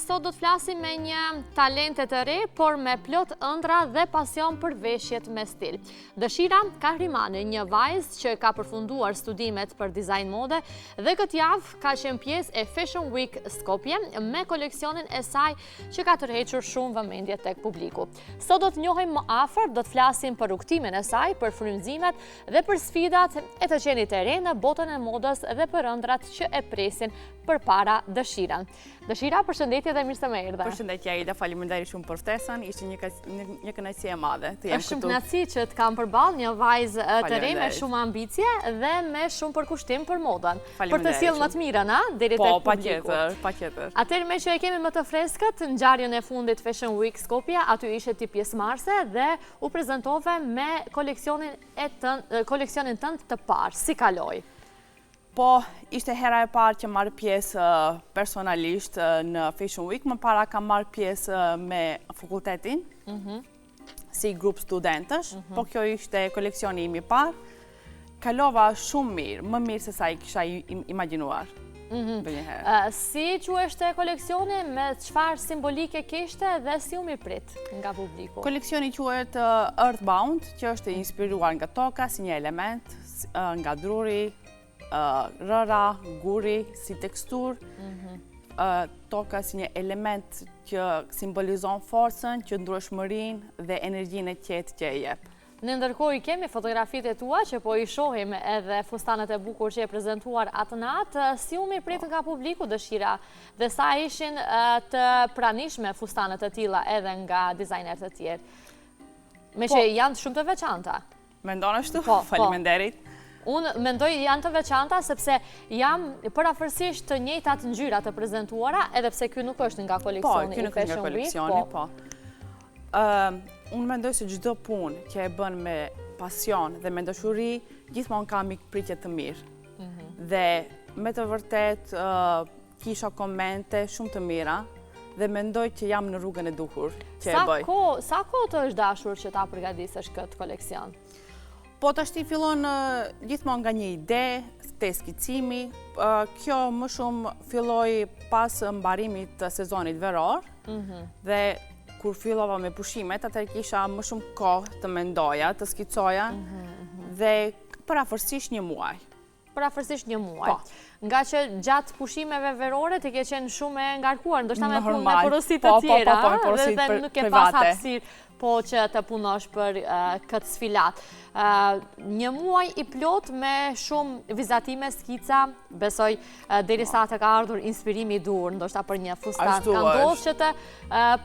sot do të flasim me një talente të re, por me plot ëndra dhe pasion për veshjet me stil. Dëshira Kahrimani, një vajzë që ka përfunduar studimet për dizajn mode dhe këtë javë ka qenë pjesë e Fashion Week Skopje me koleksionin e saj që ka tërhequr shumë vëmendje tek publiku. Sot do të njohim më afër, do të flasim për rrugtimin e saj, për frymëzimet dhe për sfidat e të qenit e re në botën e modës dhe për ëndrat që e presin përpara Dëshiran. Dëshira, përshëndetje dhe mirë se më erdhe. Përshëndetje Aida, faleminderit shumë për ftesën. Ishte një kënaqësi e madhe të jem këtu. Është shumë kënaqësi që të kam përballë një vajzë të re me shumë ambicie dhe me shumë përkushtim për modën. Për të sjellë më të mirën, deri tek publiku. Po, patjetër. Atëherë me që e kemi më të freskët, ngjarjen e fundit Fashion Week Skopje, aty ishe ti pjesëmarrëse dhe u prezantove me koleksionin tënd të parë. Si kaloi? Po, ishte hera e parë që marrë pjesë personalisht në Fashion Week, më para kam marrë pjesë me fakultetin, si grup studentësh, po kjo ishte koleksioni im i parë. Kalova shumë mirë, më mirë se sa i kisha imagjinuar. Si quheshte koleksioni, me çfarë simbolike kishte dhe si u mirëprit nga publiku? Koleksioni quhet Earthbound, që është inspiruar nga toka si një element, nga druri, rëra, guri, si tekstur, toka si një element që simbolizon forcën, qëndrueshmërinë dhe energjinë e qetë që e jep. Në ndërkohë i kemi fotografitë e tua që po i shohim edhe fustanet e bukur që e prezentuar atë natë, si u mirëprit nga publiku Dëshira dhe sa ishin të pranishme fustanet e tilla edhe nga dizajnerët e tjerë. Me që janë shumë të veçanta. Mendon ashtu? Faleminderit. Unë mendoj janë të veçanta sepse jam përafërsisht të njëjtat ngjyra të prezantuara, edhe pse ky nuk është nga koleksioni i Fashion Week. Po. Unë mendoj se çdo punë që e bën me pasion dhe me dashuri, gjithmonë ka mikpritje të mirë. Dhe me të vërtet kisha komente shumë të mira dhe mendoj që jam në rrugën e duhur që e bëj. Sa kohë të është dashur që ta përgatisesh këtë koleksion? Po të ashti fillon gjithmonë nga një ide, të skicimi. Kjo më shumë filloi pas mbarimit të sezonit veror dhe kur fillova me pushimet, atëherë kisha më shumë kohë të mendoja, të skicoja dhe përafërsisht një muaj. Përafërsisht një muaj. Nga që gjatë pushimeve verore ti ke qenë shumë e ngarkuar, ndoshta me punë me porositë të tjera, dhe nuk ke pas hapësirë po që të punosh për këtë sfilat. Një muaj i plot me shumë vizatime, skica, besoj derisa të ka ardhur inspirimi i dur, ndoshta për një fustan. Ka ndodhur që të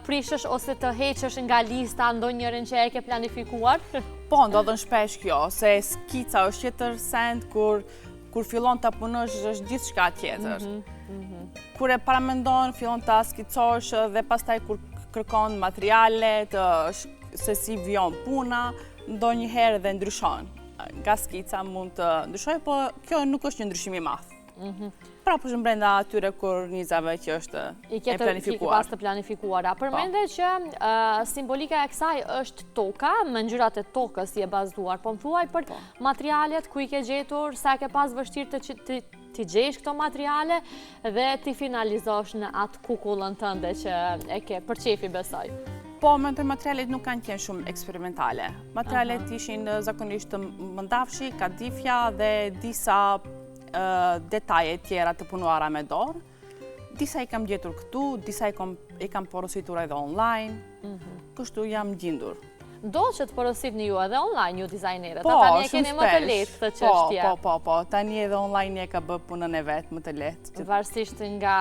prishësh ose të heqësh nga lista ndonjërin që e ke planifikuar? Po, ndodhen shpesh kjo, se skica është tjetër send kur fillon të punosh është gjithçka tjetër. Kur e paramendon, fillon të skicosh dhe pastaj kur kërkon materialet, se si vijon puna, ndonjëherë dhe ndryshon. Nga skica mund të ndryshoj, po kjo nuk është një ndryshim i madh. Pra për shumë brenda atyre kornizave që është e planifikuar. I pas të planifikuara. Përmende që simbolika e kësaj është toka, me ngjyrat e tokës si e bazuar, po më thuaj për materialet, ku i ke gjetur, sa ke pas vështirë ti gjesh këto materiale dhe ti finalizosh në atë kukullën tënde që e ke për qefi besoj. Po, materialet nuk kanë qenë shumë eksperimentale. Materialet ishin zakonisht të mëndafshi, kadifja dhe disa detaje tjera të punuara me dorë. Disa i kam gjetur këtu, disa i kam porositur edhe online. Kështu jam gjindur. Do që të porositni ju edhe online, ju dizajnerët. Tani e keni më të lehtë këtë çështje. Po. Tani edhe online e ka bë punën e vet më të lehtë. Varësisht nga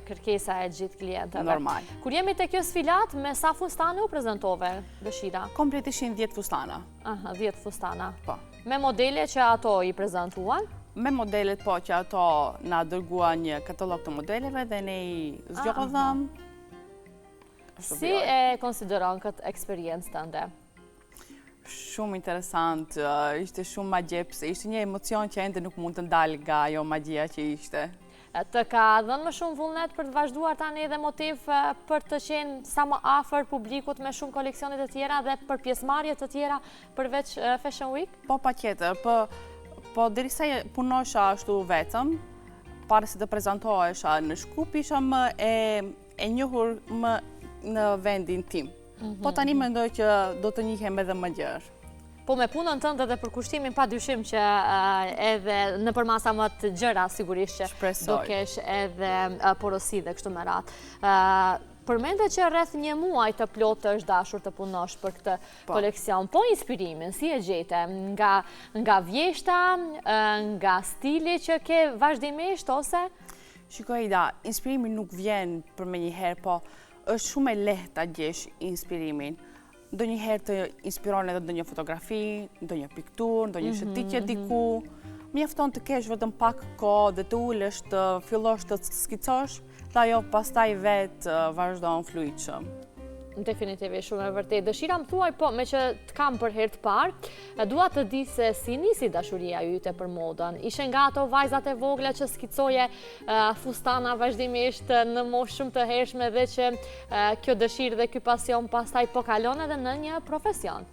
kërkesa e gjithë klientëve. Normal. Kur jemi te kjo sfilat, me sa fustane u prezantove, Dëshira? Komplet ishin 10 fustana. 10 fustana. Po. Me modele që ato i prezantuan? Me modelet po që ato na dërguan një katalog të modeleve dhe ne i zgjodhëm. Si e konsideron këtë eksperiencë tënde? Shumë interesant, ishte shumë magjepse, ishte një emocion që ende nuk mund të ndalë nga ajo magjia që ishte. Të ka dhënë më shumë vullnet për të vazhduar tani edhe motiv për të qenë sa më afër publikut me shumë koleksionet e tjera dhe për pjesëmarrje të tjera përveç Fashion Week? Po, patjetër, po derisa punosha ashtu vetëm, para se të prezantohesha në Shkup, isha më e e njohur më në vendin tim. Po tani mendoj që do të njihem edhe më gjerë. Po me punën tënde dhe për kushtimin pa dyshim që edhe në përmasa më të gjëra sigurisht që do kesh edhe porosi dhe kështu me radhë. Përmende që rreth 1 muaj të plotë është dashur të punosh për këtë koleksion. Po inspirimin, si e gjete? Nga vjeshta, nga stili që ke vazhdimisht, ose? Shikoj, Ida, inspirimi nuk vjen për me njëherë, po është shumë e lehtë ta gjesh inspirimin. Do njëherë të inspiron edhe ndonjë fotografi, ndonjë pikturë, ndonjë shëtitje diku. Mjafton të kesh vetëm pak kohë dhe të ulesh të fillosh të skicosh, dhe ajo pastaj vetë vazhdon fluidshëm. Definitivisht, shumë e vërtet. Dëshira më thuaj, po, me që të kam për herë të parë, dua të di se si nisi dashuria yte për modën. Ishe nga ato vajzat e vogla që skicoje fustana vazhdimisht në moshë shumë të hershme dhe që kjo dëshirë dhe ky pasion pastaj po kalon edhe në një profesion?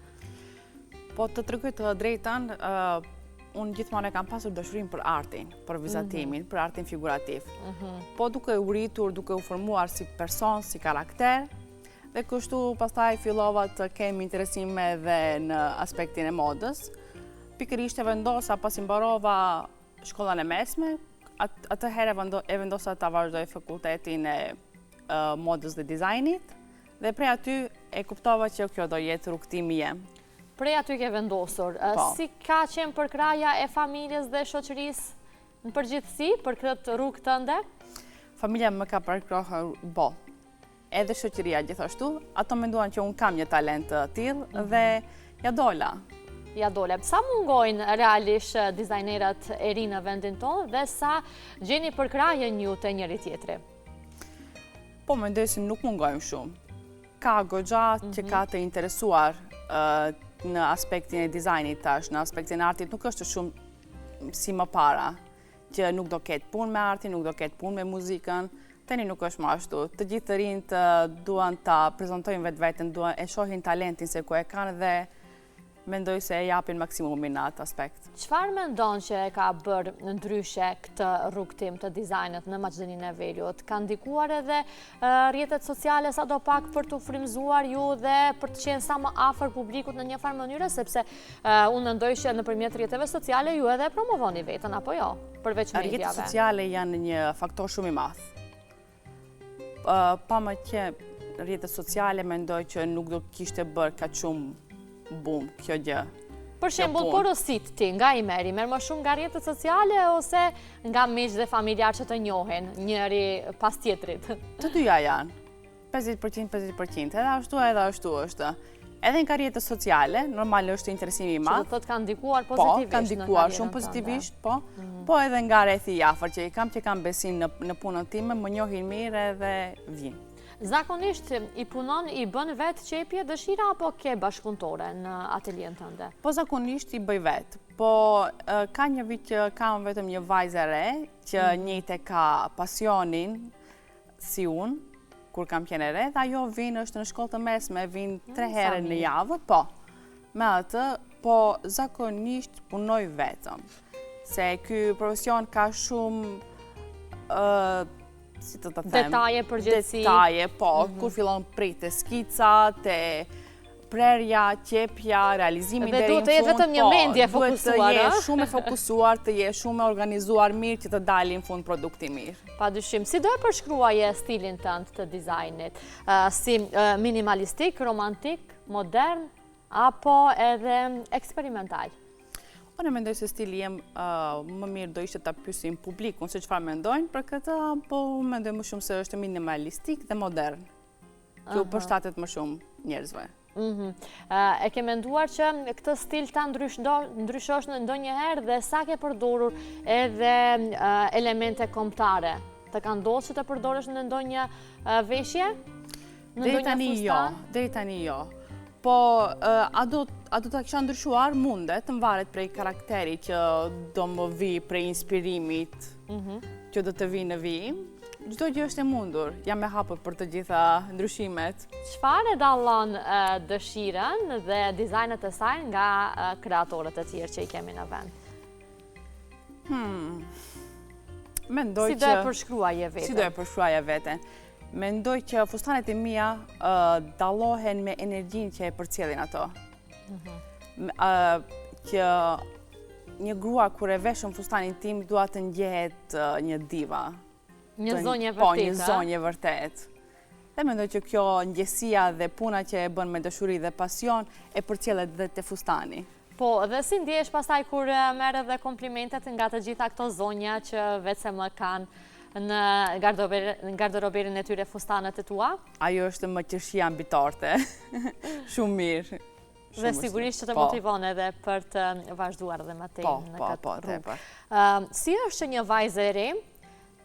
Po të tregoj të drejtën, unë gjithmonë e kam pasur dëshurinë për artin, për vizatimin, për artin figurativ. Po duke u rritur, duke u formuar si person, si karakter, dhe kështu pastaj fillova të kem interesime dhe në aspektin e modës. Pikërisht e vendosa pasi mbarova shkollën e mesme, atëherë e vendosa ta vazhdoj fakultetin e modës dhe dizajnit, dhe prej aty e kuptova që kjo do jetë rrugtimi jem. Prej aty ke vendosur. Si ka qenë përkraja e familjes dhe shoqërisë në përgjithësi për këtë rrugë tënde? Familja më ka përkrahur edhe shoqëria gjithashtu, ato menduan që unë kam një talent të tillë dhe ja dola. Ja dole. Sa mungojnë realisht dizajnerat e ri në vendin tonë dhe sa gjeni përkrahjen ju të njëri tjetri? Po mendoj se nuk mungojmë shumë. Ka goxha që ka të interesuar në aspektin e dizajnit tash, në aspektin e artit nuk është shumë si më para, që nuk do ketë punë me artin, nuk do ketë punë me muzikën. Tani nuk është më ashtu. Të gjithë të rinjt duan ta prezantojnë vetveten, duan e shohin talentin se ku e kanë dhe mendoj se e japin maksimumin në atë aspekt. Çfarë mendon që e ka bërë ndryshe këtë rrugtim të dizajnit në Maqedoninë e Veriut? Ka ndikuar edhe rrjetet sociale sadopak për t'u frymzuar ju dhe për të qenë sa më afër publikut në një farë mënyrë, sepse unë mendoj që nëpërmjet rrjeteve sociale ju edhe promovoni veten, apo jo? Përveç mediave. Rrjetet sociale janë një faktor shumë i madh. Pa më që rrjetet sociale mendoj që nuk do kishte bërë kaq shumë boom kjo gjë. Për shembull, porosit ti nga i merr më shumë nga rrjetet sociale ose nga miq dhe familjar që të njohin njëri pas tjetrit? Të dyja janë. 50%, edhe ashtu është. Edhe nga rrjetet sociale, normal është interesimi i madh. Që do thotë ka ndikuar pozitivisht. Po, ka ndikuar shumë pozitivisht, po. Po edhe nga rrethi i afërt që kam besim në punën time, më njohin mirë edhe vijnë. Zakonisht i punon, i bën vetë qepje dëshira apo ke bashkëpunëtore në atelien tënde? Po zakonisht i bëj vetë. Po ka një vit që kam vetëm një vajzë e re që njëjtë ka pasionin si unë, kur kam qenë e re, dhe ajo vinë është në shkollë të mesme, vinë 3 herë në javë, po. Me atë, po zakonisht punoj vetëm. Se ky profesion ka shumë, si të them, detaje përgjithësi. Detaje, po, kur fillon prej të skicat, prerja, qepja, realizimi deri në fund. Dhe duhet të jetë vetëm një mendje fokusuar, duhet të jesh shumë e fokusuar, të jesh shumë e organizuar mirë që të dalë në fund produkti mirë. Padyshim, si do e përshkruaje stilin tënd të dizajnit? Si minimalistik, romantik, modern, apo edhe eksperimental? Unë mendoj se stili jem më mirë do ishte ta pyesim publikun se çfarë mendojnë për këtë, po mendoj më shumë se është minimalistik dhe modern. Që u përshtatet më shumë njerëzve. E ke menduar që këtë stil ta ndryshosh në ndonjëherë dhe sa ke përdorur edhe elemente kombëtare? Të ka ndodhur që të përdorësh në ndonjë veshje? Deri tani jo. Po, a do ta kisha ndryshuar? Mundet, të varet prej karakteri që do më vi, prej inspirimit që do të vi në vijim. Çdo gjë është e mundur, jam e hapur për të gjitha ndryshimet. Çfarë e dallon dëshirën dhe dizajnet e saj nga kreatorët e tjerë që i kemi në vend? Mendoj si do e përshkruaje veten? Si do e përshkruaje veten? Mendoj që fustanet e mia dallohen me energjinë që e përcjellin ato. Që një grua kur e veshën fustanin tim dua të ndjehet një diva. Një zonjë e vërtet. Po, një zonjë e vërtet. Dhe mendoj që kjo ndjesia dhe puna që e bën me dëshuri dhe pasion e përcjellet dhe te fustani. Po, dhe si ndjesh pastaj kur merr edhe komplimentet nga të gjitha këto zonja që vetë se më kanë në garderoberin e tyre fustanët e tua? Ajo është më qërshia mbitarte. Shumë mirë. Dhe sigurisht që të motivon edhe për të vazhduar dhe më tej në këtë rrugë. Si është që një vajzë e re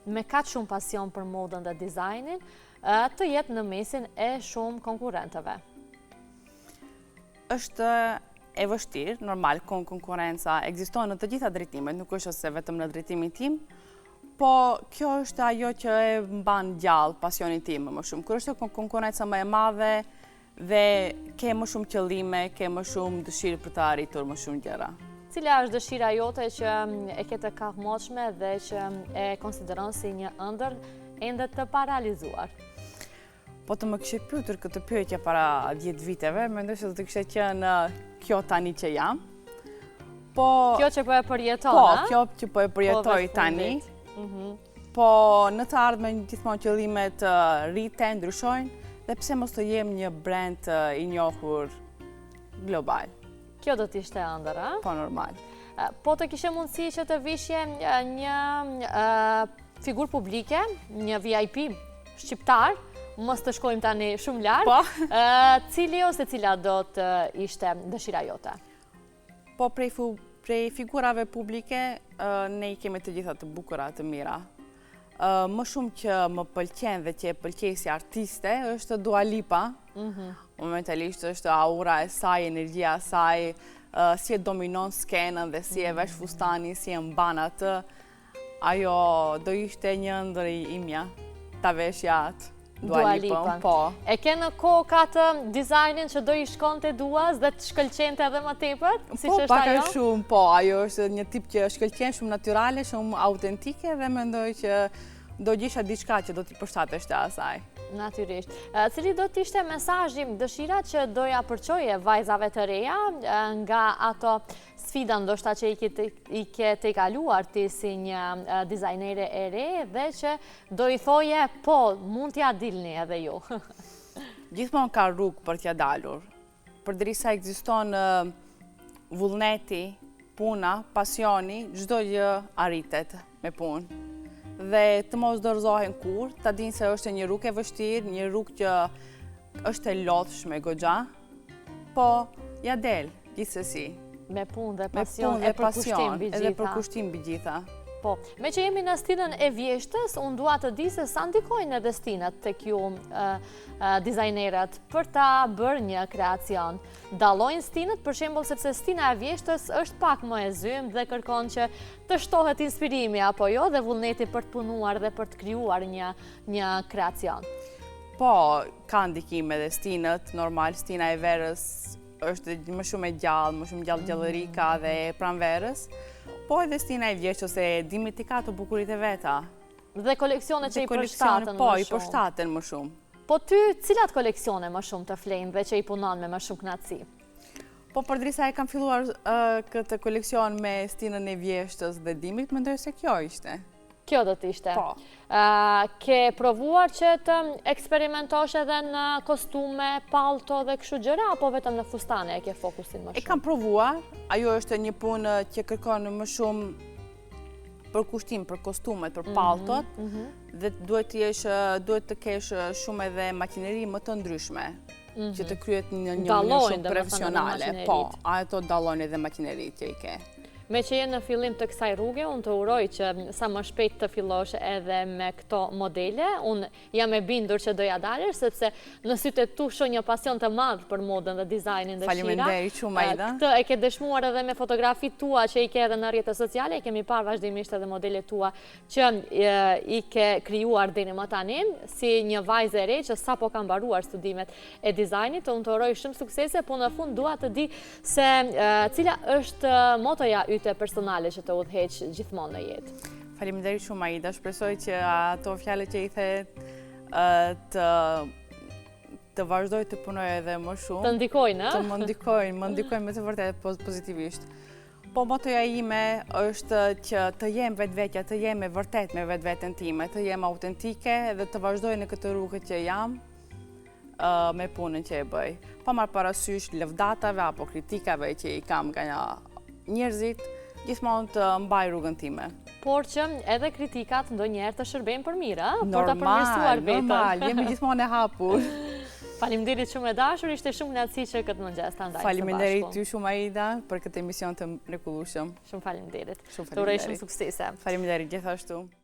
me kaq shumë pasion për modën dhe dizajnin të jetë në mesin e shumë konkurrentëve? Është e vështirë, normal, konkurenca ekziston në të gjitha drejtimet, nuk është se vetëm në drejtimin tim, po kjo është ajo që e mban gjallë pasionin tim më shumë. Kur është konkurenca më e madhe dhe ke më shumë qëllime, ke më shumë dëshirë për të arritur më shumë gjëra. Cila është dëshira jote që e ke të kahmoqshme dhe që e konsideron si një ëndër ende të parealizuar? Po të më kishe pyetur këtë pyetje para 10 viteve, mendoj se do të kishte qenë kjo tani që jam. Kjo që po e përjeton, Po, kjo që po e përjetoj tani. Po në të ardhmen gjithmonë qëllimet rriten, ndryshojnë, dhe pse mos të jem një brand i njohur global. Kjo do t'ishte ëndër, a? Po, normal. Po të kishe mundësi që të vishje një figurë publike, një VIP shqiptar, mos të shkojmë tani shumë larg, cili ose cila do të ishte dëshira jote? Po, prej figurave publike, ne i kemi të gjitha të bukura, të mira. Më shumë që më pëlqen dhe që e pëlqej si artiste është Dua Lipa. Momentalisht është aura e saj, energjia e saj, si e dominon skenën dhe si e vesh fustani, si e mban atë. Ajo do ishte një ndër imja, ta veshja atë. Dua Lipa, po. E ke në kokë atë dizajnin që do i shkonte duas dhe të shkëlqente edhe më tepër? Po, pak shumë, po. Ajo është një tip që shkëlqen, shumë natyrale, shumë autentike dhe mendoj që do gjisha diçka që do t'i përshtateshte asaj. Natyrisht. Cili do t'ishte mesazhi, dëshira që doja përçoje vajzave të reja nga ato sfida ndoshta që i ke te kaluar ti si një dizajnere e re dhe që do i thoje, po, mund t'ja dilni edhe ju. Gjithmonë ka rrugë për t'ja dalur. Përderisa ekziston vullneti, puna, pasioni, çdo gjë arritet me punë. Dhe të mos dorëzohen kur, ta dinë se është një rrugë e vështirë, një rrugë që është e lodhshme goxha, po ja del gjithsesi. Me punë dhe pasion, e për kushtim mbi gjitha. Po, me që jemi në stinën e vjeshtës, unë dua të di se sa ndikojnë edhe stinët tek ju dizajnerët për ta bërë një kreacion. Dallojnë stinët, për shembull, sepse stina e vjeshtës është pak më e zymë dhe kërkon që të shtohet inspirimi apo jo dhe vullneti për të punuar dhe për të krijuar një kreacion. Po, ka ndikim edhe stinët, normal, stina e verës është më shumë e gjallë, më shumë gjallërika dhe pranverës. Po edhe stina e vjeshtës e dimit i ka të bukurit e veta. Dhe koleksione që i përshtaten më shumë. Po, i përshtaten më shumë. Po ty, cilat koleksione më shumë të flenë dhe që i punon me më shumë knatësi? Po, përderisa e kam filluar këtë koleksion me stinën e vjeshtës dhe dimit, mendoj se kjo ishte. Kjo do t'ishte. Po. Ke provuar që të eksperimentosh edhe në kostume, palto dhe kështu gjëra, apo vetëm në fustane e ke fokusin më shumë? E kam provuar, ajo është një punë që kërkon më shumë për kushtim, për kostumet, për paltot, dhe duhet të kesh shumë edhe makineri më të ndryshme, që të kryet një mënyrë shumë profesionale. Po, ato dallojnë edhe makinerit që i ke. Me që jenë në fillim të kësaj rrugë, unë të uroj që sa më shpejt të fillosh edhe me këto modele. Unë jam e bindur që doja dalësh, sepse në sytë tu shoh një pasion të madh për modën dhe dizajnin dhe shira. Faleminderit shumë, Aida. Këtë e ke dëshmuar edhe me fotografitë tua që i ke edhe në rrjetet sociale, e kemi parë vazhdimisht edhe modelet tua që i ke krijuar deri më tani, si një vajzë e re që sapo ka mbaruar studimet e dizajnit. Unë të uroj shumë suksese, po në fund dua të di se cila është motoja yte personale që të udhëheq gjithmonë në jetë. Faleminderit shumë, Aida. Shpresoj që ato fjalë që i the të vazhdoj të punoj edhe më shumë. Të ndikojnë, Të më ndikojnë me të vërtet pozitivisht. Po motoja ime është që të jem vetvetja, të jem e vërtet me vetveten time, të jem autentike dhe të vazhdoj në këtë rrugë që jam me punën që e bëj. Pa marrë parasysh lëvdatave apo kritikave që i kam nga njerëzit, gjithmonë të mbaj rrugën time. Por që edhe kritikat ndonjëherë të shërbejnë për mirë, por ta përmirësuar vetën. Normal, jemi gjithmonë e hapur. Faleminderit shumë e dashur, ishte shumë kënaqësi që këtë mëngjes ta ndajmë së bashku. Faleminderit ty shumë Aida për këtë emision të mrekullueshëm. Shumë faleminderit. Shumë Të uroj shumë suksese. Faleminderit gjithashtu.